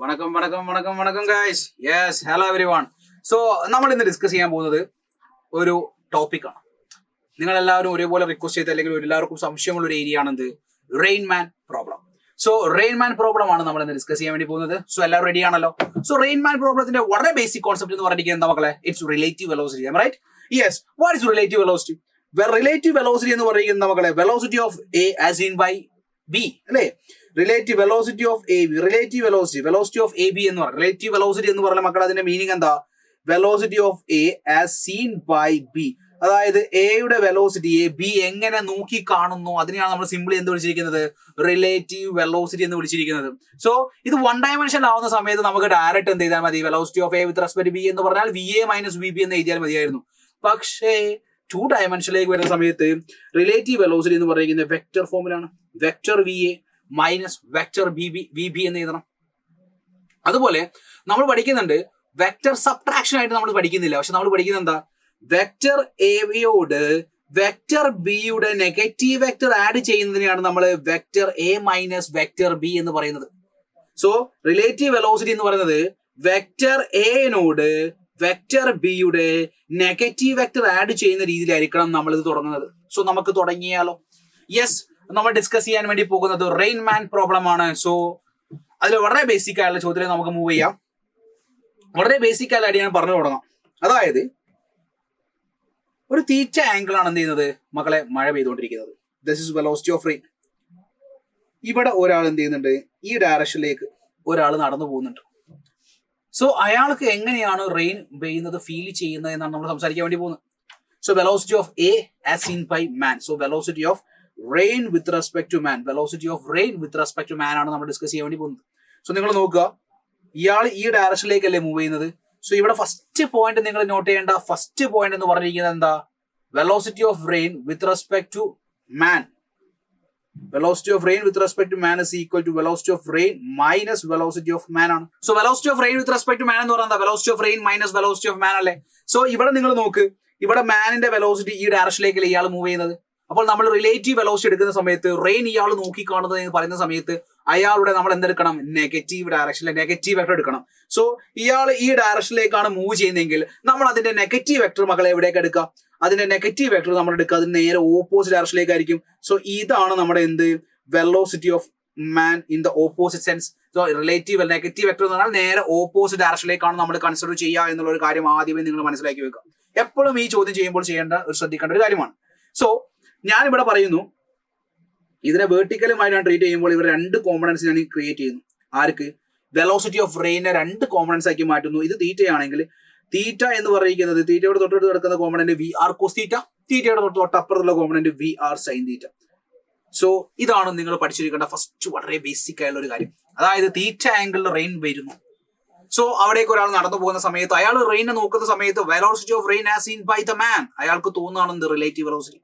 വണക്കം വണക്കം വണക്കം വണക്കം guys. Yes, hello every one. So നമ്മൾ ഇന്ന് ഡിസ്കസ് ചെയ്യാൻ പോകുന്നത് ഒരു ടോപ്പിക്കാണ്. നിങ്ങളെല്ലാവരും ഒരേപോലെ റിക്വസ്റ്റ് ചെയ്ത് അല്ലെങ്കിൽ എല്ലാവർക്കും സംശയമുള്ള ഒരു ഏരിയ ആണെന്ത് റെയിൻമാൻ പ്രോബ്ലം. സോ റെയിൻമാൻ പ്രോബ്ലം ആണ് നമ്മൾ ഇന്ന് ഡിസ്കസ് ചെയ്യാൻ വേണ്ടി പോകുന്നത്. സോ എല്ലാവരും റെഡി ആണല്ലോ? സോ റെയിൻമാൻ പ്രോബ്ലത്തിന്റെ വളരെ ബേസിക് കോൺസെപ്റ്റ് എന്ന് പറഞ്ഞിരിക്കുന്നത് എന്താ മക്കളെ? It's relative velocity. Right? Yes. What is relative velocity? Relative velocity എന്ന് പറയുന്നത് മക്കളെ velocity of A as in by B അല്ലേ? Relative velocity of A B, relative velocity of A B എന്ന് പറയുന്നത് റിലേറ്റീവ് വെലോസിറ്റി എന്ന് പറഞ്ഞ മക്കൾ അതിന്റെ മീനിങ് എന്താ? Velocity of A as seen by B. അതായത് എയുടെ വെലോസിറ്റി ബി എങ്ങനെ നോക്കി കാണുന്നു അതിനെയാണ് നമ്മൾ സിംപിളി എന്ത് വിളിച്ചിരിക്കുന്നത്? റിലേറ്റീവ് വെലോസിറ്റി എന്ന് വിളിച്ചിരിക്കുന്നത്. സോ ഇത് വൺ ഡയമെൻഷൻ ആവുന്ന സമയത്ത് നമുക്ക് ഡയറക്റ്റ് എന്ത് ചെയ്താൽ മതി? Velocity of A with respect B എന്ന് പറഞ്ഞാൽ V A minus V B എന്ന് എഴുതിയാൽ മതിയായിരുന്നു. പക്ഷേ ടു ഡയമെൻഷനിലേക്ക് വരുന്ന സമയത്ത് റിലേറ്റീവ് വെലോസിറ്റി എന്ന് പറയുന്നത് വെക്ടർ ഫോമിലാണ്. Vector V A minus vector V B എന്ന് എഴുതണം. അതുപോലെ നമ്മൾ പഠിക്കുന്നുണ്ട് വെക്ടർ സബ്ട്രാക്ഷൻ ആയിട്ട് നമ്മൾ പഠിക്കുന്നില്ല. പക്ഷെ നമ്മൾ പഠിക്കുന്നത് എന്താ? വെക്ടർ എയോട് വെക്ടർ ബിയുടെ നെഗറ്റീവ് വെക്ടർ ആഡ് ചെയ്യുന്നതിനെയാണ് നമ്മൾ vector A minus vector B എന്ന് പറയുന്നത്. സോ റിലേറ്റീവ് വെലോസിറ്റി എന്ന് പറയുന്നത് വെക്ടർ എനോട് വെക്ടർ ബിയുടെ നെഗറ്റീവ് വെക്ടർ ആഡ് ചെയ്യുന്ന രീതിയിലായിരിക്കണം നമ്മൾ ഇത് തുടങ്ങുന്നത്. സോ നമുക്ക് തുടങ്ങിയാലോ? യെസ്, നമ്മൾ ഡിസ്കസ് ചെയ്യാൻ വേണ്ടി പോകുന്നത് റെയിൻമാൻ പ്രോബ്ലം ആണ്. സോ അതിൽ വളരെ ബേസിക് ആയുള്ള ചോദ്യത്തിൽ നമുക്ക് മൂവ് ചെയ്യാം. വളരെ ബേസിക് ആയിട്ട് ഞാൻ പറഞ്ഞു തുടങ്ങാം. അതായത് ഒരു തീറ്റ ആംഗിൾ ആണ് എന്ത് ചെയ്യുന്നത് മക്കളെ? മഴ പെയ്തുകൊണ്ടിരിക്കുന്നത്. This is velocity of rain. ഇവിടെ ഒരാൾ എന്ത് ചെയ്യുന്നുണ്ട്? ഈ ഡയറക്ഷനിലേക്ക് ഒരാൾ നടന്നു പോകുന്നുണ്ട്. സോ അയാൾക്ക് എങ്ങനെയാണ് റെയിൻ പെയ്യുന്നത് ഫീൽ ചെയ്യുന്നത് എന്നാണ് നമ്മൾ സംസാരിക്കാൻ വേണ്ടി പോകുന്നത്. So velocity of A as seen by man. So velocity of rain with respect to man. Velocity of rain with respect to man ആണ് നമ്മൾ ഡിസ്കസ് ചെയ്യാൻ വേണ്ടി പോകുന്നത്. സോ നിങ്ങൾ നോക്കുക, ഇയാൾ ഈ ഡയറക്ഷനിലേക്കല്ലേ മൂവ് ചെയ്യുന്നത്. സോ ഇവിടെ ഫസ്റ്റ് പോയിന്റ് നിങ്ങൾ നോട്ട് ചെയ്യേണ്ട ഫസ്റ്റ് പോയിന്റ് എന്ന് പറഞ്ഞിരിക്കുന്നത് എന്താ? Velocity of rain with respect to man. Velocity of rain with respect to man is equal to velocity of rain minus velocity of man ആണ്. So velocity of rain with respect to man എന്ന് പറയുന്നത് velocity of rain minus velocity of man അല്ലേ? So ഇവിടെ നിങ്ങൾ നോക്ക്, ഇവിടെ മാനിന്റെ velocity ഈ ഡയറക്ഷനിലേക്കല്ലേ ഇയാൾ മൂവ് ചെയ്യുന്നത്. അപ്പോൾ നമ്മൾ റിലേറ്റീവ് വെലോസിറ്റി എടുക്കുന്ന സമയത്ത് റെയിൻ ഇയാൾ നോക്കി കാണുന്നത് എന്ന് പറയുന്ന സമയത്ത് അയാളുടെ നമ്മൾ എന്തെടുക്കണം? നെഗറ്റീവ് ഡയറക്ഷനിലെ നെഗറ്റീവ് വെക്ടർ എടുക്കണം. സോ ഇയാൾ ഈ ഡയറക്ഷനിലേക്കാണ് മൂവ് ചെയ്യുന്നതെങ്കിൽ നമ്മൾ അതിന്റെ നെഗറ്റീവ് വെക്ടർ മക്കളെ എവിടേക്ക് എടുക്കുക? അതിന്റെ നെഗറ്റീവ് വെക്ടർ നമ്മൾ എടുക്കുക അതിന് നേരെ ഓപ്പോസിറ്റ് ഡയറക്ഷനിലേക്കായിരിക്കും. സോ ഇതാണ് നമ്മുടെ എന്ത്? Velocity of man in the opposite sense. So relative negative vector എന്ന് പറഞ്ഞാൽ നേരെ ഓപ്പോസിറ്റ് ഡയറക്ഷനിലേക്കാണ് നമ്മൾ കൺസിഡർ ചെയ്യുക എന്നുള്ള ഒരു കാര്യം ആദ്യമേ നിങ്ങൾ മനസ്സിലാക്കി വെക്കുക. എപ്പോഴും ഈ ചോദ്യം ചെയ്യുമ്പോൾ ശ്രദ്ധിക്കേണ്ട ഒരു കാര്യമാണ്. സോ ഞാൻ ഇവിടെ പറയുന്നു, ഇതിനെ വെർട്ടിക്കലുമായി ഞാൻ ട്രീറ്റ് ചെയ്യുമ്പോൾ ഇവർ രണ്ട് കോമ്പണൻസ് ഞാൻ ക്രിയേറ്റ് ചെയ്യുന്നു. ആർക്ക്? വെലോസിറ്റി ഓഫ് റെയിനെ രണ്ട് കോമ്പണൻസ് ആക്കി മാറ്റുന്നു. ഇത് തീറ്റയാണെങ്കിൽ തീറ്റ എന്ന് പറയുന്നത് തീറ്റയോട് തൊട്ടടുത്ത് കിടക്കുന്ന component V R cos theta, തീറ്റയുടെ തൊട്ടപ്പുറത്തുള്ള component V R sine theta. So ഇതാണ് നിങ്ങൾ പഠിച്ചിരിക്കേണ്ട ഫസ്റ്റ് വളരെ ബേസിക് ആയുള്ള ഒരു കാര്യം. അതായത് തീറ്റ ആംഗിളിൽ റെയിൻ വരുന്നു. സോ അവിടേക്ക് ഒരാൾ നടന്നു പോകുന്ന സമയത്ത് അയാൾ റെയിനെ നോക്കുന്ന സമയത്ത് velocity of rain as seen by the man അയാൾക്ക് തോന്നുകയാണെന്ത്? Relative velocity.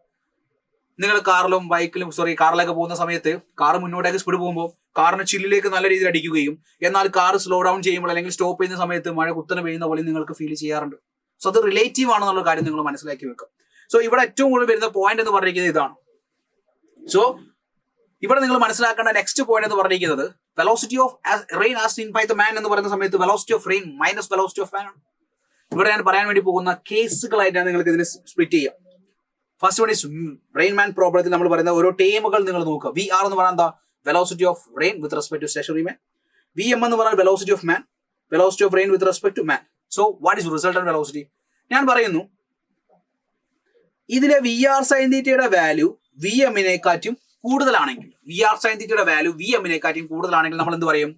നിങ്ങൾ കാറിലൊക്കെ പോകുന്ന സമയത്ത് കാർ മുന്നോട്ടേക്ക് സ്പീഡ് പോകുമ്പോൾ കാറിന് ചില്ലിലേക്ക് നല്ല രീതിയിൽ അടിക്കുകയും എന്നാൽ കാർ സ്ലോ ഡൗൺ ചെയ്യുമ്പോൾ അല്ലെങ്കിൽ സ്റ്റോപ്പ് ചെയ്യുന്ന സമയത്ത് മഴ കുത്തനെ പെയ്യുന്ന പോലെ നിങ്ങൾക്ക് ഫീൽ ചെയ്യാറുണ്ട്. സോ അത് റിലേറ്റീവ് ആണെന്നുള്ള കാര്യം നിങ്ങൾ മനസ്സിലാക്കി വെക്കുക. സോ ഇവിടെ ഏറ്റവും കൂടുതൽ വരുന്ന പോയിന്റ് എന്ന് പറഞ്ഞിരിക്കുന്നത് ഇതാണ്. സോ ഇവിടെ നിങ്ങൾ മനസ്സിലാക്കേണ്ട നെക്സ്റ്റ് പോയിന്റ് എന്ന് പറഞ്ഞിരിക്കുന്നത് velocity of rain as seen by the man എന്ന് പറയുന്ന സമയത്ത് velocity of rain minus velocity of man ആണ്. ഇവിടെ ഞാൻ പറയാൻ വേണ്ടി പോകുന്ന കേസുകളായിട്ടാണ് നിങ്ങൾക്ക് ഇതിനെ സ്പ്ലിറ്റ് ചെയ്യുക. ഫസ്റ്റ് വൺ ഈസ് റെയിൻമാൻ പ്രോബ്ലത്തിൽ നമ്മൾ പറയുന്ന ഓരോ ടേമുകൾ നിങ്ങൾ നോക്കുക. വി ആർ എന്ന് പറയുന്നത് എന്താ? Velocity of rain with respect to stationary man. V M എന്ന് പറഞ്ഞാൽ velocity of man, velocity of rain with respect to man. So what is resultant velocity? ഞാൻ പറയുന്നു, ഇതിലെ വി ആർ സൈൻ തീറ്റയുടെ വാല്യൂ വി എമ്മിനെക്കാറ്റും കൂടുതലാണെങ്കിൽ, വി ആർ സൈൻ തീറ്റയുടെ value V എമ്മിനെക്കാറ്റും കൂടുതലാണെങ്കിൽ നമ്മൾ എന്ത് പറയും?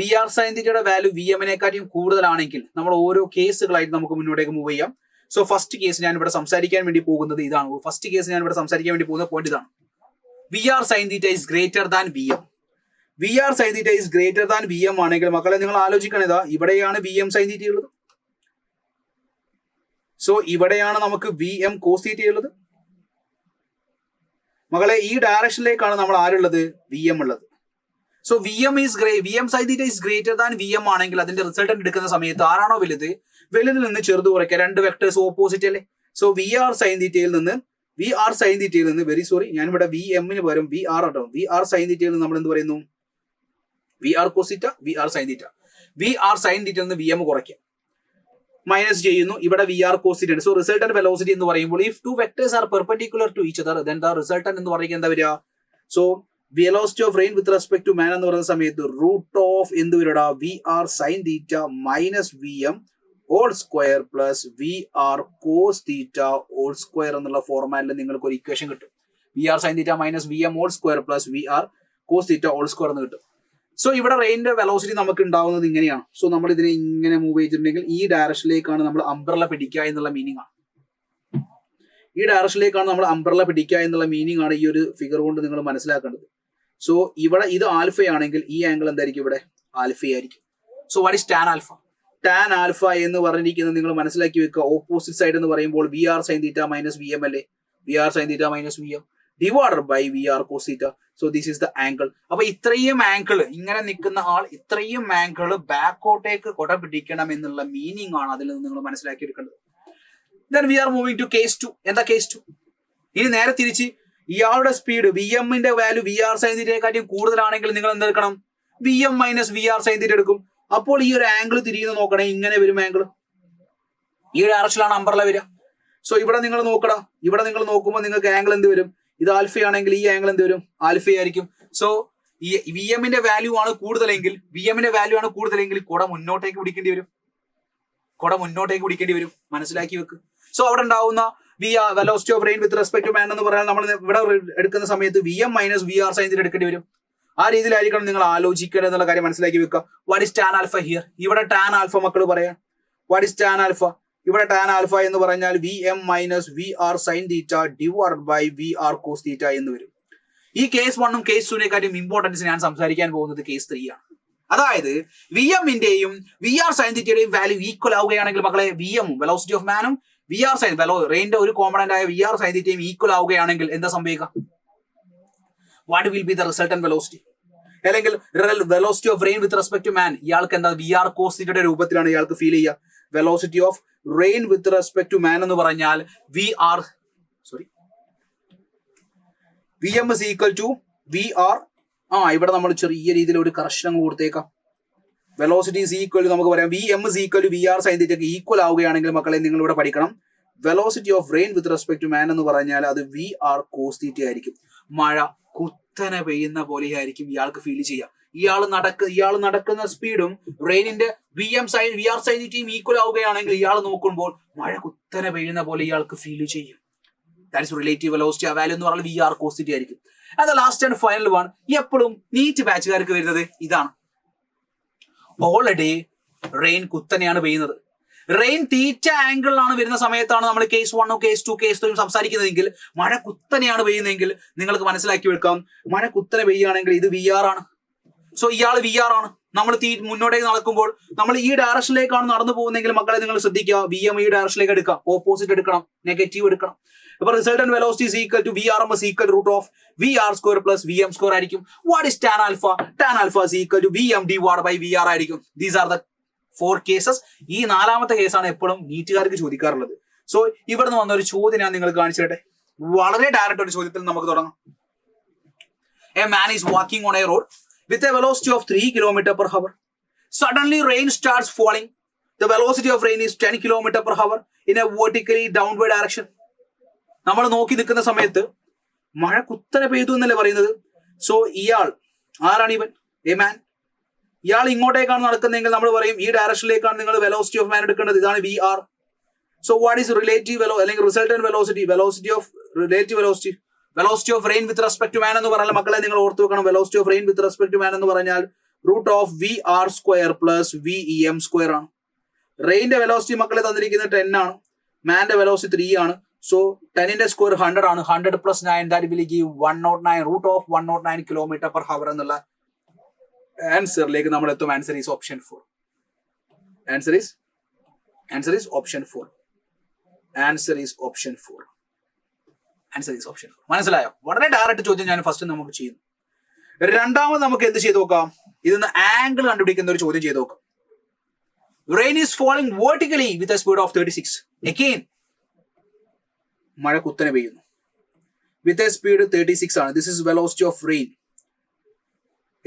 വി ആർ സൈൻ തീറ്റയുടെ വാല്യൂ വി എമ്മിനെക്കാറ്റും കൂടുതലാണെങ്കിൽ നമ്മൾ ഓരോ കേസുകളായിട്ട് നമുക്ക് മുന്നോട്ടേക്ക് മൂവ് ചെയ്യാം. സോ ഫസ്റ്റ് കേസ് ഞാൻ ഇവിടെ സംസാരിക്കാൻ വേണ്ടി പോകുന്നത് ഇതാണ്. ഫസ്റ്റ് കേസ് ഞാൻ ഇവിടെ സംസാരിക്കാൻ വേണ്ടി പോകുന്ന പോയിന്റ് ഇതാണ്. V R sine theta is greater than V M. V R sine theta is greater than V M ആണെങ്കിൽ മക്കളെ നിങ്ങൾ ആലോചിക്കണതാ, ഇവിടെയാണ് വി എം സൈൻ തീറ്റ ഉള്ളത്. സോ ഇവിടെയാണ് നമുക്ക് വി എം കോസ് തീറ്റ ഉള്ളത്. മക്കളെ ഈ ഡയറക്ഷനിലേക്കാണ് നമ്മൾ ആരുള്ളത്? വി എം ഉള്ളത്. So V M sine theta is greater than V M ആണെങ്കിൽ അതിന്റെ റിസൾട്ടന്റ് എടുക്കുന്ന സമയത്ത് ആരാണോ വലുത്, വലുതിൽ നിന്ന് ചെറുത് കുറയ്ക്കുക. രണ്ട് വെക്ടേഴ്സ് ഓപ്പോസിറ്റ് അല്ലേ? സോ വി ആർ സൈൻ തീറ്റയിൽ നിന്ന് ഞാനിവിടെ വി എമ്മിന് പകരം വി ആർ ആട്ടോ, വി ആർ സൈൻ തീറ്റയിൽ നിന്ന് നമ്മൾ എന്ത് പറയുന്നു? V R cos theta, V R sine theta. V R sine theta എന്ന് വി എം കുറയ്ക്കാം, മൈനസ് ചെയ്യുന്നു. ഇവിടെ V R cos theta. So resultant velocity എന്ന് പറയുമ്പോൾ if two vectors are perpendicular to each other then the resultant എന്ന് പറയുന്നത് എന്താ വരിക? So velocity of rain with respect to man എന്ന് പറയുന്ന സമയത്ത് റൂട്ട് ഓഫ് എന്ത് വരും? V R sine theta minus V M whole square plus V R cos theta whole square എന്നുള്ള ഫോർമാറ്റിൽ നിങ്ങൾക്ക് ഒരു ഇക്വേഷൻ കിട്ടും. V R sine theta minus V M whole square plus V R cos theta whole square എന്ന് കിട്ടും. So ഇവിടെ റെയിനിന്റെ velocity നമുക്ക് ഉണ്ടാവുന്നത് ഇങ്ങനെയാണ്. സോ നമ്മൾ ഇതിനെ ഇങ്ങനെ മൂവ് ചെയ്തിട്ടുണ്ടെങ്കിൽ ഈ ഡയറക്ഷനിലേക്കാണ് നമ്മൾ അംബ്രല പിടിക്കുക എന്നുള്ള മീനിങ് ആണ്. ഈ ഡയറക്ഷനിലേക്കാണ് നമ്മൾ അംബ്രല പിടിക്കുക എന്നുള്ള മീനിങ് ആണ് ഈ ഒരു ഫിഗർ കൊണ്ട് നിങ്ങൾ മനസ്സിലാക്കേണ്ടത്. സോ ഇവിടെ ഇത് ആൽഫ ആണെങ്കിൽ ഈ ആംഗിൾ എന്തായിരിക്കും? ഇവിടെ ആൽഫ ആയിരിക്കും. So what is tan alpha? Tan alpha എന്ന് പറഞ്ഞിരിക്കുന്നത് നിങ്ങൾ മനസ്സിലാക്കി വെക്കുക. ഓപ്പോസിറ്റ് സൈഡ് എന്ന് പറയുമ്പോൾ V R sine theta minus V M അല്ലേ? V R sine theta minus V M divided by V R cos theta. So this is the angle. അപ്പൊ ഇത്രയും ആംഗിൾ ഇങ്ങനെ നിൽക്കുന്ന ആൾ ഇത്രയും ആംഗിൾ ബാക്കോട്ടേക്ക് കൊട പിടിക്കണം എന്നുള്ള മീനിങ് ആണ് അതിൽ നിന്ന് നിങ്ങൾ മനസ്സിലാക്കി എടുക്കേണ്ടത്. Then we are moving to case 2. എന്താ കേസ് 2? ഇനി നേരെ തിരിച്ച് ഇയാളുടെ സ്പീഡ് വി എമ്മിന്റെ വാല്യൂ വി ആർ സൈൻ തീറ്റയെക്കാട്ടിയും കൂടുതലാണെങ്കിൽ നിങ്ങൾ എന്തെടുക്കണം? V M minus V R sine theta എടുക്കും. അപ്പോൾ ഈ ഒരു ആംഗിൾ തിരിയുന്ന നോക്കണേ, ഇങ്ങനെ വരും ആംഗിൾ. ഈ ഡയറക്ഷനിലാണ് അംബ്രല വരിക. സോ ഇവിടെ നിങ്ങൾ നോക്കണം, ഇവിടെ നിങ്ങൾ നോക്കുമ്പോൾ നിങ്ങൾക്ക് ആംഗിൾ എന്ത് വരും? ഇത് ആൽഫ ആണെങ്കിൽ ഈ ആംഗിൾ എന്ത് വരും? ആൽഫ ആയിരിക്കും. സോ ഈ വി എമ്മിന്റെ വാല്യൂ ആണ് കൂടുതലെങ്കിൽ കുട മുന്നോട്ടേക്ക് പിടിക്കേണ്ടി വരും. മനസ്സിലാക്കി വെക്ക്. സോ അവിടെ ഉണ്ടാവുന്ന velocity of rain with respect to man എന്ന് പറയാൻ നമ്മൾ ഇവിടെ എടുക്കുന്ന സമയത്ത് V M minus V R sine theta എടുക്കേണ്ടി വരും. ആ രീതിയിലായിരിക്കണം നിങ്ങൾ ആലോചിക്കേണ്ടത് എന്നുള്ള കാര്യം മനസ്സിലാക്കി വെക്കുക. What is tan alpha here? ഇവിടെ ടാൻ ആൽഫ മക്കൾ പറയാം. What is tan alpha? ഇവിടെ ടാൻ ആൽഫ എന്ന് പറഞ്ഞാൽ V M minus V R sine theta divided by V R cos theta എന്ന് വരും. ഈ കേസ് 1ഉം കേസ് 2നെക്കാട്ടും ഇമ്പോർട്ടൻസ് ഞാൻ സംസാരിക്കാൻ പോകുന്നത് കേസ് 3 ആണ്. അതായത് വി എമ്മിന്റെയും വി ആർ സൈൻ തീറ്റയുടെയും വാല്യൂ ഈക്വൽ ആവുകയാണെങ്കിൽ മക്കളെ, വി എമ്മും വെലോസിറ്റി ഓഫ് മാനും വി ആർ സൈൻ റെയിന്റെ ഒരു കോമ്പണന്റ് ആയ വി ആർ സൈൻ തീറ്റയും ഈക്വൽ ആവുകയാണെങ്കിൽ എന്താ സംഭവിക്കുക? What will be the resultant velocity? അല്ലെങ്കിൽ velocity of rain with respect to man ഇയാൾക്ക് എന്താ? വി ആർ കോസ് തീറ്റയുടെ രൂപത്തിലാണ് ഇയാൾക്ക് ഫീൽ ചെയ്യുക. Velocity of rain with respect to man എന്ന് പറഞ്ഞാൽ V M is equal to V R. ഇവിടെ നമ്മൾ ചെറിയ രീതിയിൽ ഒരു കറക്ഷൻ അങ്ങ് കൊടുത്തേക്കാം. വെലോസിറ്റി ഈസ് ഈക്വൽ നമുക്ക് പറയാം V M is equal to V R sine തീറ്റയ്ക്ക് ഈക്വൽ ആവുകയാണെങ്കിൽ മക്കളെ നിങ്ങൾ ഇവിടെ പഠിക്കണം, velocity of rain with respect to man എന്ന് പറഞ്ഞാൽ അത് വി ആർ കോസ് തീറ്റ ആയിരിക്കും. മഴ കുത്തനെ പെയ്യുന്ന പോലെയായിരിക്കും ഇയാൾക്ക് ഫീൽ ചെയ്യുക. ഇയാൾ നടക്കുന്ന സ്പീഡും റെയിനിന്റെ വി ആർ സൈൻ തീറ്റയും ഈക്വൽ ആവുകയാണെങ്കിൽ ഇയാൾ നോക്കുമ്പോൾ മഴ കുത്തനെ പെയ്യുന്ന പോലെ ഇയാൾക്ക് ഫീൽ ചെയ്യും. That is relative velocity. ആ വാല്യൂ എന്ന് പറഞ്ഞാൽ വി ആർ കോസ് തീറ്റ ആയിരിക്കും. അത് ലാസ്റ്റ് ആൻഡ് ഫൈനൽ വൺ എപ്പോഴും നീറ്റ് ബാച്ചുകാർക്ക് വരുന്നത് ഇതാണ്. ഓൾറെഡി റെയിൻ കുത്തനെയാണ് പെയ്യുന്നത്. റെയിൻ തീറ്റ ആംഗിളിലാണ് വരുന്ന സമയത്താണ് നമ്മൾ കേസ് 1, കേസ് 2, കേസ് 3 സംസാരിക്കുന്നതെങ്കിൽ മഴ കുത്തനെയാണ് പെയ്യുന്നതെങ്കിൽ നിങ്ങൾക്ക് മനസ്സിലാക്കി വെക്കാം, മഴ കുത്തനെ പെയ്യുകയാണെങ്കിൽ ഇത് വി ആർ ആണ്. സോ ഇയാൾ വി ആർ ആണ്. നമ്മൾ മുന്നോട്ടേക്ക് നടക്കുമ്പോൾ നമ്മൾ ഈ ഡയറക്ഷനിലേക്കാണ് നടന്നു പോകുന്നതെങ്കിൽ മക്കളെ നിങ്ങൾ ശ്രദ്ധിക്കുക, വി എം ഈ ഡയറക്ഷനിലേക്ക് എടുക്കാം, ഓപ്പോസിറ്റ് എടുക്കണം, നെഗറ്റീവ് എടുക്കണം. അപ്പൊ resultant velocity is equal to V R M is equal root of V R square plus V M square ആയിരിക്കും. What is tan alpha? Tan alpha is equal to V M divide by V R ആയിരിക്കും. These are the 4 cases. ഈ 4ാമത്തെ കേസാണ് എപ്പോഴും നീറ്റുകാർക്ക് ചോദിക്കാറുള്ളത്. So ഇവിടുന്ന് വന്ന ഒരു ചോദ്യം ഞാൻ നിങ്ങൾക്ക് കാണിച്ചു തരട്ടെ. വളരെ ഡയറക്റ്റ് ഒരു ചോദ്യത്തിൽ നമുക്ക് തുടങ്ങാം. A man is walking on a road with a velocity of 3 km per hour. Suddenly rain starts falling. The velocity of rain is 10 km per hour in a vertically downward direction. നമ്മൾ നോക്കി നിൽക്കുന്ന സമയത്ത് മഴ കുത്തനെ പെയ്തു എന്നല്ലേ പറയുന്നത്. So ഇയാൾ ആരാണ്? ഇവൻ എ മാൻ. ഇയാൾ ഇങ്ങോട്ടേക്കാണ് നടക്കുന്നതെങ്കിൽ നമ്മൾ പറയും ഈ ഡയറക്ഷനിലേക്കാണ് നിങ്ങൾ വെലോസിറ്റി ഓഫ് മാൻ എടുക്കേണ്ടത്. ഇതാണ് V R. So what is relative അല്ലെങ്കിൽ resultant velocity? Velocity of rain with respect to man എന്ന് പറഞ്ഞാൽ മക്കളെ നിങ്ങൾ ഓർത്ത് വെക്കണം, velocity of rain with respect to man എന്ന് പറഞ്ഞാൽ root of V R square plus V E M square ആണ്. റെയിന്റെ വെലോസിറ്റി മക്കളെ തന്നിരിക്കുന്നത് 10 ആണ്, മാന്റെ വെലോസിറ്റി 3 ആണ്. സോ 10ന്റെ സ്ക്വയർ 100 ആണ്. 100 plus 9 that will give 109 root of 109 kilometre per hour എന്നുള്ള ആൻസറിലേക്ക് നമ്മൾ എത്തും. Answer is option 4. Answer is option 4. Answer is option 4. മനസ്സിലായോ? വളരെ ഡയറക്റ്റ് ചോദ്യം ഞാൻ ഫസ്റ്റ് നമുക്ക് ചെയ്യുന്നു. രണ്ടാമത് നമുക്ക് എന്ത് ചെയ്ത് നോക്കാം? ഇതിന്ന് ആംഗിൾ കണ്ടുപിടിക്കുന്ന ഒരു ചോദ്യം ചെയ്ത് നോക്കാം. Rain is falling vertically with a speed of 36. Again മഴ കുത്തനെ പെയ്യുന്നു. വിത്ത് എ സ്പീഡ് 36 ആണ്. This is velocity of rain.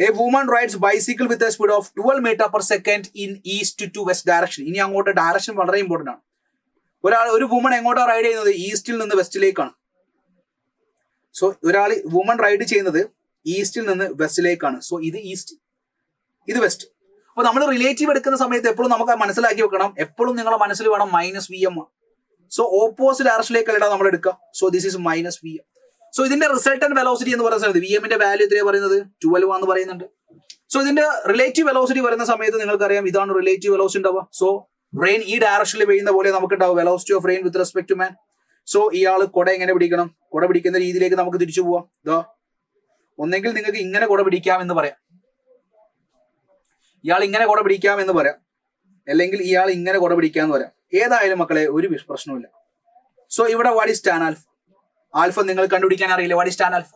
A woman rides bicycle with a speed of 12 metre per second in east to west direction. ഇനി അങ്ങോട്ട് direction വളരെ important ആണ്. ഒരു woman എങ്ങോട്ടാണ് റൈഡ് ചെയ്യുന്നത്? ഈസ്റ്റിൽ നിന്ന് വെസ്റ്റിലേക്കാണ്. സോ വുമൺ റൈഡ് ചെയ്യുന്നത് ഈസ്റ്റിൽ നിന്ന് വെസ്റ്റിലേക്കാണ്. സോ ഇത് ഈസ്റ്റ്, ഇത് വെസ്റ്റ്. അപ്പൊ നമ്മൾ റിലേറ്റീവ് എടുക്കുന്ന സമയത്ത് എപ്പോഴും നമുക്ക് മനസ്സിലാക്കി വെക്കണം, എപ്പോഴും നിങ്ങളുടെ മനസ്സിൽ വേണം -Vm. സോ ഓപ്പോസിറ്റ് ഡയറക്ഷനിലേക്കല്ല നമ്മൾ എടുക്കുക. So this is -Vm. So ഇതിന്റെ റിസൾട്ടന്റ് വെലോസിറ്റി എന്ന് പറയുന്ന സമയത്ത് Vm ന്റെ വാല്യൂ എത്രയാണ് പറയുന്നത്? 12 ആണെന്ന് പറയുന്നുണ്ട്. സോ ഇതിന്റെ റിലേറ്റീവ് വെലോസിറ്റി വരുന്ന സമയത്ത് നിങ്ങൾക്കറിയാം ഇതാണ് റിലേറ്റീവ് വെലോസിറ്റി ഉണ്ടാവുക. സോ റെയിൻ ഈ ഡയറക്ഷനിൽ പെയ്യുന്ന പോലെ നമുക്ക് ഉണ്ടാവും velocity of rain with respect to man. So ഇയാൾ കുട എങ്ങനെ പിടിക്കണം? കുട പിടിക്കുന്ന രീതിയിലേക്ക് നമുക്ക് തിരിച്ചു പോവാം. ഒന്നെങ്കിൽ നിങ്ങൾക്ക് ഇങ്ങനെ കുട പിടിക്കാം എന്ന് പറയാം, ഇയാൾ ഇങ്ങനെ കുട പിടിക്കാം എന്ന് പറയാം, അല്ലെങ്കിൽ ഇയാൾ ഇങ്ങനെ കുട പിടിക്കാം എന്ന് പറയാം. ഏതായാലും മക്കളെ ഒരു പ്രശ്നവുമില്ല. സോ ഇവിടെ what is tan alpha? Alpha നിങ്ങൾ കണ്ടുപിടിക്കാൻ അറിയില്ല. What is tan alpha?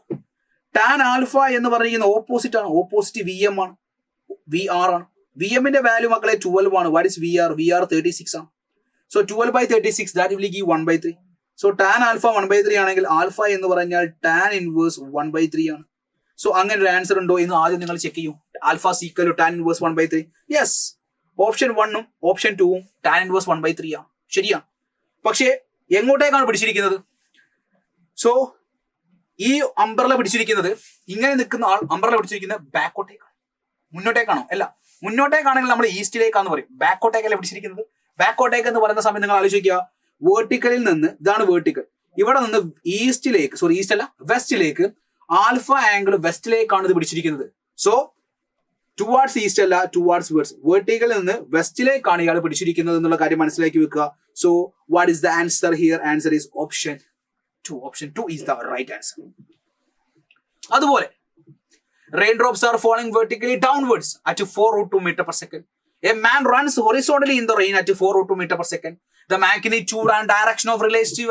Tan alpha എന്ന് പറഞ്ഞിരിക്കുന്ന ഓപ്പോസിറ്റ് ആണ്. ഓപ്പോസിറ്റ് Vm ആണ്, VR ആണ്. Vm ന്റെ വാല്യൂ മക്കളെ 12 ആണ്. What is VR? VR 36 ആണ്. So 12/36 that will give 1/3. So tan alpha 1/3 ആണെങ്കിൽ ആൽഫ എന്ന് പറഞ്ഞാൽ ടാൻ ഇൻവേഴ്സ് 1/3 ആണ്. സോ അങ്ങനെ ഒരു ആൻസർ ഉണ്ടോ എന്ന് ആദ്യം നിങ്ങൾ ചെക്ക് ചെയ്യൂ. Alpha equal to tan inverse 1/3. Yes, option 1ഉം ഓപ്ഷൻ 2ഉം ടാൻ ഇൻവേഴ്സ് 1/3 ആണ്, ശരിയാണ്. പക്ഷേ എങ്ങോട്ടേക്കാണ് പിടിച്ചിരിക്കുന്നത്? സോ ഈ അംബ്രല പിടിച്ചിരിക്കുന്നത്, ഇങ്ങനെ നിൽക്കുന്ന ആൾ അംബ്രല പിടിച്ചിരിക്കുന്നത് ബാക്കോട്ടേക്കാണ്. മുന്നോട്ടേക്കാണോ? അല്ല, മുന്നോട്ടേക്കാണെങ്കിൽ നമ്മൾ ഈസ്റ്റിലേക്കാന്ന് പറയും. ബാക്കോട്ടേക്കല്ലേ പിടിച്ചിരിക്കുന്നത്. ബാക്കോട്ടേക്ക് എന്ന് പറയുന്ന സമയം നിങ്ങൾ ആലോചിക്കുക, വേർട്ടിക്കലിൽ നിന്ന്, ഇതാണ് വേർട്ടിക്കൽ, ഇവിടെ നിന്ന് ഈസ്റ്റിലേക്ക്, സോറി ഈസ്റ്റ് അല്ല വെസ്റ്റിലേക്ക്, ആൽഫ ആംഗിൾ വെസ്റ്റിലേക്കാണ് ഇത് പിടിച്ചിരിക്കുന്നത്. സോ ടുവാർഡ്സ് ഈസ്റ്റ് അല്ല, ടുവാർഡ്സ് വെസ്റ്റ്, വേർട്ടിക്കലിൽ നിന്ന് വെസ്റ്റിലേക്കാണ് ഇയാൾ പിടിച്ചിരിക്കുന്നത് എന്നുള്ള കാര്യം മനസ്സിലാക്കി വെക്കുക. So what is the answer here? Answer is option 2. Option 2 is the right answer. അതുപോലെ raindrops are falling vertically downwards at 4√2 meter per second. A man runs horizontally in the rain at 4√2 meter per second. The magnitude and direction of relative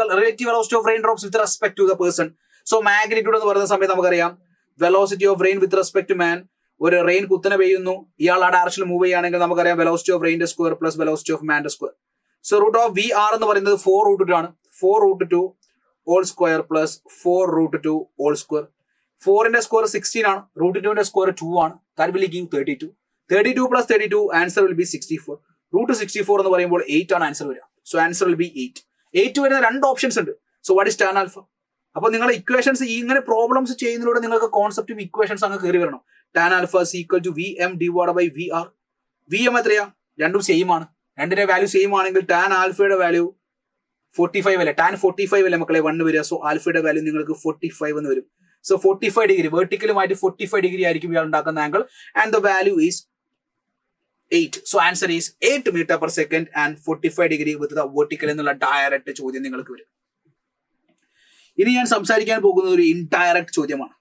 velocity of raindrops with respect to the person. So magnitude എന്ന് പറയുന്ന സമയത്ത് നമുക്കറിയാം velocity of rain with respect to man. ഒരു rain കുത്തനെ പെയ്യുന്നു, ഇയാൾ ആ ഡയറക്ഷനിൽ മൂവ് ചെയ്യുകയാണെങ്കിൽ നമുക്കറിയാം വെലോസിറ്റി ഓഫ് റെയിൻ്റെ സ്ക്വയർ പ്ലസ് വെലോസിറ്റി ഓഫ് മാൻ്റെ square. So root of VR എന്ന് പറയുന്നത് 4√2 ആണ്. 4√2 whole square plus 4√2 whole square. 4ന്റെ സ്ക്വയർ 16 ആണ്, √2ന്റെ സ്ക്വയർ 2 ആണ്. That will give 32. 32 plus 32 answer will be 64. √64 എന്ന് പറയുമ്പോൾ 8 ആണ് ആൻസർ വരിക. So answer will B 8. 8 വരുന്ന 2 ഓപ്ഷൻസ് ഉണ്ട്. So what is tan alpha? അപ്പൊ നിങ്ങൾ ഇക്വേഷൻസ് ഇങ്ങനെ പ്രോബ്ലംസ് ചെയ്യുന്നതിലൂടെ നിങ്ങൾക്ക് കോൺസെപ്റ്റും ഇക്വേഷൻസ് അങ്ങ് കയറി വരണം. Tan alpha is equal to Vm divided by VR. Vm എത്രയാ? രണ്ടും സെയിം ആണ്. രണ്ടിന്റെ വാല്യൂ സെയിം ആണെങ്കിൽ ടാൻ ആൽഫയുടെ വാല്യൂ 45 അല്ലേ? ടാൻ 45 അല്ലേ മക്കളെ 1 വരിക. സോ ആൽഫയുടെ വാല്യൂ നിങ്ങൾക്ക് 45 എന്ന് വരും. സോ 45 ഡിഗ്രി വെർട്ടിക്കലുമായിട്ട് 45 ഡിഗ്രി ആയിരിക്കും ഇയാൾ ഉണ്ടാക്കുന്ന angle. And the value is 8. So answer is 8 metre per second and 45 degree with the vertical എന്നുള്ള ഡയറക്റ്റ് ചോദ്യം നിങ്ങൾക്ക് വരും. ഇനി ഞാൻ സംസാരിക്കാൻ പോകുന്നത് ഒരു ഇൻഡയറക്റ്റ് ചോദ്യമാണ്.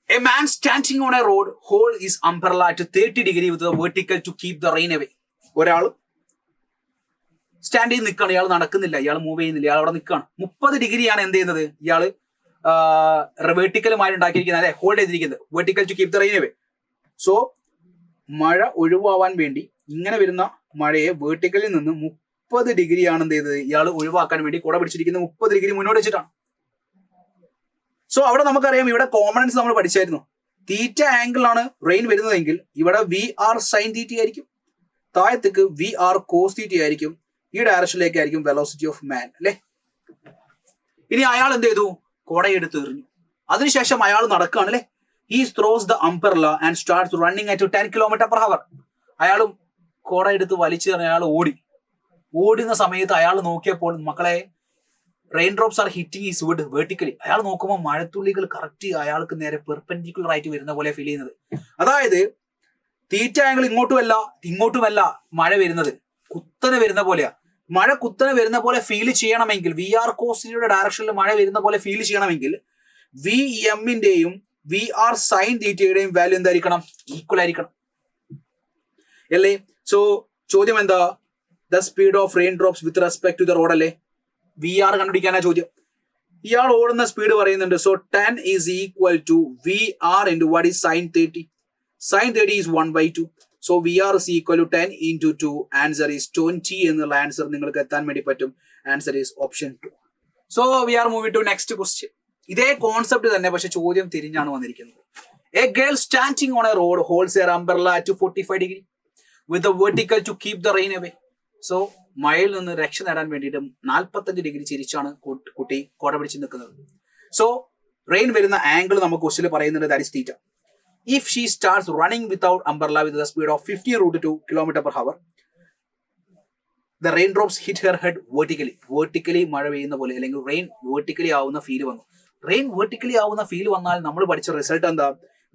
A man standing on a road hold his umbrella at 30 degree with the vertical to keep the rain away. ഒരാൾ സ്റ്റാൻഡ് ചെയ്ത് നിൽക്കുകയാണ്, ഇയാൾ നടക്കുന്നില്ല, ഇയാൾ മൂവ് ചെയ്യുന്നില്ല, ഇയാൾ അവിടെ നിൽക്കുകയാണ്. 30 ഡിഗ്രിയാണ് എന്ത് ചെയ്യുന്നത്? ഇയാൾ വെർട്ടിക്കലുമായി ഉണ്ടാക്കിയിരിക്കുന്നത്, അല്ലെ, ഹോൾഡ് ചെയ്തിരിക്കുന്നത്, vertical to keep the rain away. So മഴ ഒഴിവാവാൻ വേണ്ടി ഇങ്ങനെ വരുന്ന മഴയെ വെർട്ടിക്കലിൽ നിന്ന് 30 ഡിഗ്രിയാണ് എന്ത് ചെയ്തത്? ഇയാൾ ഒഴിവാക്കാൻ വേണ്ടി കുട പിടിച്ചിരിക്കുന്നത് 30 ഡിഗ്രി മുന്നോട്ട് വെച്ചിട്ടാണ്. സോ അവിടെ നമുക്കറിയാം, ഇവിടെ കോമണൻസ് നമ്മൾ പഠിച്ചായിരുന്നു. തീറ്റ ആംഗിൾ ആണ് റെയിൻ വരുന്നതെങ്കിൽ ഇവിടെ VR സൈൻ തീറ്റ ആയിരിക്കും, താഴത്തേക്ക് VR കോസ് തീറ്റ ആയിരിക്കും, ഈ ഡയറക്ഷനിലേക്കായിരിക്കും വെലോസിറ്റി ഓഫ് മാൻ, അല്ലെ. ഇനി അയാൾ എന്ത് ചെയ്തു? കുടയെടുത്ത് എറിഞ്ഞു. അതിനുശേഷം അയാൾ നടക്കുകയാണ്, അല്ലെ. He throws the umbrella and starts running at 10 km/h. അയാളും കുട എടുത്ത് വലിച്ചു എറിഞ്ഞ് അയാൾ ഓടുന്ന സമയത്ത് അയാൾ നോക്കിയപ്പോൾ മക്കളെ raindrops are hitting is would vertically. അയാൾ നോക്കുമ്പോൾ മഴത്തുള്ളികൾ കറക്റ്റ് അയാൾക്ക് നേരെ പെർപെൻഡിക്കുലർ ആയിട്ട് വരുന്ന പോലെ ഫീൽ ചെയ്യുന്നത്. അതായത് തീറ്റ ആംഗിൾ ഇങ്ങോട്ടുമല്ല മഴ വരുന്നത്, കുത്തനെ വരുന്ന പോലെയാ. മഴ കുത്തനെ വരുന്ന പോലെ ഫീൽ ചെയ്യണമെങ്കിൽ, VR കോസിന്റെ ഡയറക്ഷനിൽ മഴ വരുന്ന പോലെ ഫീൽ ചെയ്യണമെങ്കിൽ Vmന്റെയും VR സൈൻ തീറ്റയുടെയും വാല്യൂ എന്തായിരിക്കണം? ഈക്വൽ ആയിരിക്കണം, അല്ലേ. സോ ചോദ്യം എന്താ? The speed of rain drops with respect to the road, അല്ലേ. VR കണ്ടുപിടിക്കാനാ ചോദ്യം. ഇയാൾ ഓടുന്ന സ്പീഡ് പറയുന്നുണ്ട്. So 10 is equal to VR into what is sine 30. Sine 30 is 1/2. So VR is equal to 10 into 2. Answer is 20 എന്നുള്ള answer നിങ്ങൾക്ക് എത്താൻ വേണ്ടി പറ്റും. Answer is option 2. So we are moving to next question. ഇതേ concept തന്നെ, പക്ഷെ ചോദ്യം തിരിഞ്ഞാണ് വന്നിരിക്കുന്നത്. A girl standing on a road holds a umbrella to 45 degree with a vertical to keep the rain away. So മഴയിൽ നിന്ന് രക്ഷ നേടാൻ വേണ്ടിയിട്ട് 45 ഡിഗ്രി ചിരിച്ചാണ് കുട്ടി കുട പിടിച്ച് നിൽക്കുന്നത്. സോ റെയിൻ വരുന്ന ആംഗിൾ നമുക്ക് ക്വസ്റ്റിൽ പറയുന്നുണ്ട്, that is theta. If she starts running without umbrella with a speed of 50 km/h, the raindrops hit her head vertically. Vertically മഴ പെയ്യുന്ന പോലെ, അല്ലെങ്കിൽ റെയിൻ വെർട്ടിക്കലി ആവുന്ന ഫീൽ വന്നു. റെയിൻ വെർട്ടിക്കലി ആവുന്ന ഫീൽ വന്നാൽ നമ്മൾ പഠിച്ച റിസൾട്ട് എന്താ?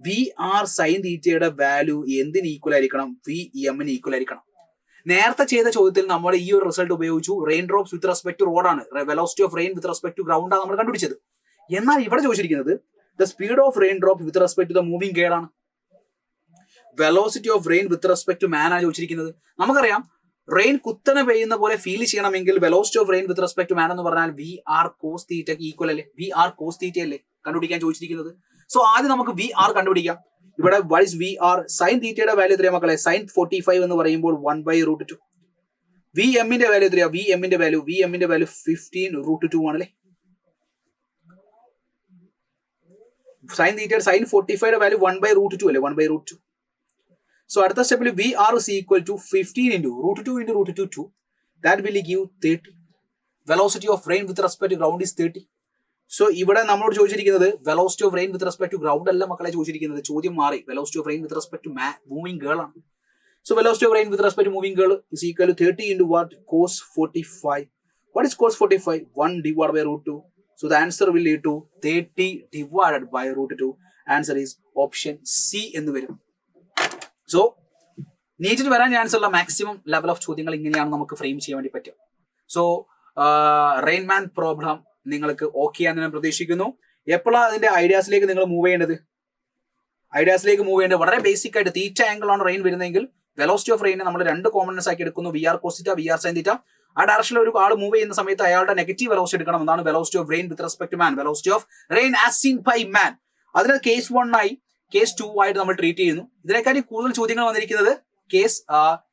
വി ആർ സൈൻ തീറ്റയുടെ വാല്യൂ എന്തിന് ഈക്വൽ ആയിരിക്കണം? വി എമ്മിന് ഈക്വൽ ആയിരിക്കണം. നേരത്തെ ചെയ്ത ചോദ്യത്തിൽ നമ്മൾ ഈ ഒരു റിസൾട്ട് ഉപയോഗിച്ചു. Rain drops with respect to റോഡാണ്, velocity of rain with respect to ground ആണ് നമ്മൾ കണ്ടുപിടിച്ചത്. എന്നാൽ ഇവിടെ ചോദിച്ചിരിക്കുന്നത് the speed of rain drop with respect to the moving girl ആണ്. Velocity of rain with respect to man ആണ് ചോദിച്ചിരിക്കുന്നത്. നമുക്കറിയാം റെയിൻ കുത്തനെ പെയ്യുന്ന പോലെ ഫീൽ ചെയ്യണമെങ്കിൽ velocity of rain with respect to man എന്ന് പറഞ്ഞാൽ V R cos theta equal അല്ലേ? വി ആർ കോസ് തീറ്റ അല്ലേ കണ്ടുപിടിക്കാൻ ചോദിച്ചിരിക്കുന്നത്. സോ ആദ്യം നമുക്ക് വി ആർ കണ്ടുപിടിക്കാം. ഇവിടെ what is V R? Sine തീറ്റയുടെ വാല്യൂ എത്രയാ മക്കളെ? സൈൻ 45 എന്ന് പറയുമ്പോൾ 1/√2. വി എമ്മിന്റെ വാല്യൂ എത്രയാ? വി എമ്മിന്റെ വാല്യൂ 15√2 ആണല്ലേ. സൈൻ തീറ്റയുടെ സൈൻ 45യുടെ വാല്യൂ 1/√2 അല്ലേ? 1/√2. സോ അടുത്ത സ്റ്റെപ്പിൽ V R is equal to 15 × √2 × √2 2. That will give 30. Velocity of rain with respect to ground is 30. So ഇവിടെ നമ്മളോട് ചോദിച്ചിരിക്കുന്നത് velocity of rain with respect to ground അല്ല മക്കളെ ചോദിച്ചിരിക്കുന്നത്. ചോദ്യം മാറി. Velocity of rain with respect to moving girl ആണ്. So velocity of rain with respect to moving girl is equal to 30 × what? Cos 45. What is cos 45? 1/√2. So the answer will lead to 30 divided by √2. Answer is option C എന്ന് വരും. So നീറ്റിന് വരാൻ chance ഉള്ള maximum level of ചോദ്യങ്ങൾ ഇങ്ങനെയാണ് നമുക്ക് frame ചെയ്യാൻ വേണ്ടി പറ്റും. സോ റെയിൻമാൻ പ്രോബ്ലം നിങ്ങൾക്ക് ഓക്കെ ആണെന്ന് ഞാൻ പ്രതീക്ഷിക്കുന്നു. എപ്പോഴാണ് അതിന്റെ ഐഡിയാസിലേക്ക് നിങ്ങൾ മൂവ് ചെയ്യേണ്ടത്? വളരെ ബേസിക് ആയിട്ട് തീറ്റ ആംഗിൾ ആണ് റെയിൻ വരുന്നതെങ്കിൽ വെലോസിറ്റി ഓഫ് റെയിനെ നമ്മൾ രണ്ട് കോമ്പണൻസ് ആക്കി എടുക്കുന്നു. V R cos theta, V R sine theta. ആ ഡയറക്ഷനിൽ ഒരു ആൾ മൂവ് ചെയ്യുന്ന സമയത്ത് അയാളുടെ നെഗറ്റീവ് വെലോസിറ്റി എടുക്കണം. എന്നാണ് velocity of rain with respect to man. Velocity of rain as seen by man. അതിന് കേസ് 1 ആയി കേസ് 2 ആയിട്ട് നമ്മൾ ട്രീറ്റ് ചെയ്യുന്നു. ഇതിനേക്കാൾ കൂടുതൽ ചോദ്യങ്ങൾ വന്നിരിക്കുന്നത് കേസ്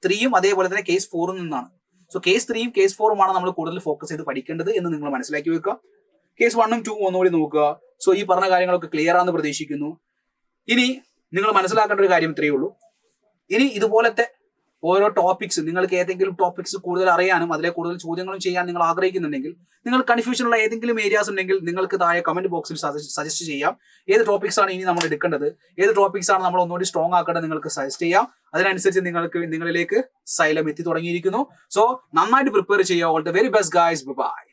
3യും അതേപോലെ തന്നെ കേസ് 4 നിന്നാണ്. സോ കേസ് 3യും കേസ് 4ഉം ആണ് നമ്മൾ കൂടുതൽ ഫോക്കസ് ചെയ്ത് പഠിക്കേണ്ടത് എന്ന് നിങ്ങൾ മനസ്സിലാക്കി വെക്കുക. കേസ് 1ഉം 2ഉം ഒന്നുകൂടി നോക്കുക. സോ ഈ പറഞ്ഞ കാര്യങ്ങളൊക്കെ ക്ലിയർ ആണെന്ന് പ്രതീക്ഷിക്കുന്നു. ഇനി നിങ്ങൾ മനസ്സിലാക്കേണ്ട ഒരു കാര്യം ഇത്രയേ ഉള്ളൂ. ഇനി ഇതുപോലത്തെ ഓരോ ടോപ്പിക്സ്, നിങ്ങൾക്ക് ഏതെങ്കിലും ടോപ്പിക്സ് കൂടുതൽ അറിയാനും അതിലെ കൂടുതൽ ചോദ്യങ്ങളും ചെയ്യാൻ നിങ്ങൾ ആഗ്രഹിക്കുന്നുണ്ടെങ്കിൽ, നിങ്ങൾ കൺഫ്യൂഷൻ ഉള്ള ഏതെങ്കിലും ഏരിയാസ് ഉണ്ടെങ്കിൽ നിങ്ങൾക്ക് താഴെ കമന്റ് ബോക്സിൽ സജസ്റ്റ് ചെയ്യാം. ഏത് ടോപ്പിക്സ് ആണ് ഇനി നമ്മൾ എടുക്കേണ്ടത്, ഏത് ടോപ്പിക്സ് ആണ് നമ്മൾ ഒന്നുകൂടി സ്ട്രോങ് ആക്കേണ്ടത് നിങ്ങൾക്ക് സജസ്റ്റ് ചെയ്യാം. അതിനനുസരിച്ച് നിങ്ങളിലേക്ക് സൈലം എത്തി തുടങ്ങിയിരിക്കുന്നു. സോ നന്നായിട്ട് പ്രിപ്പയർ ചെയ്യുക. All the very best guys. By.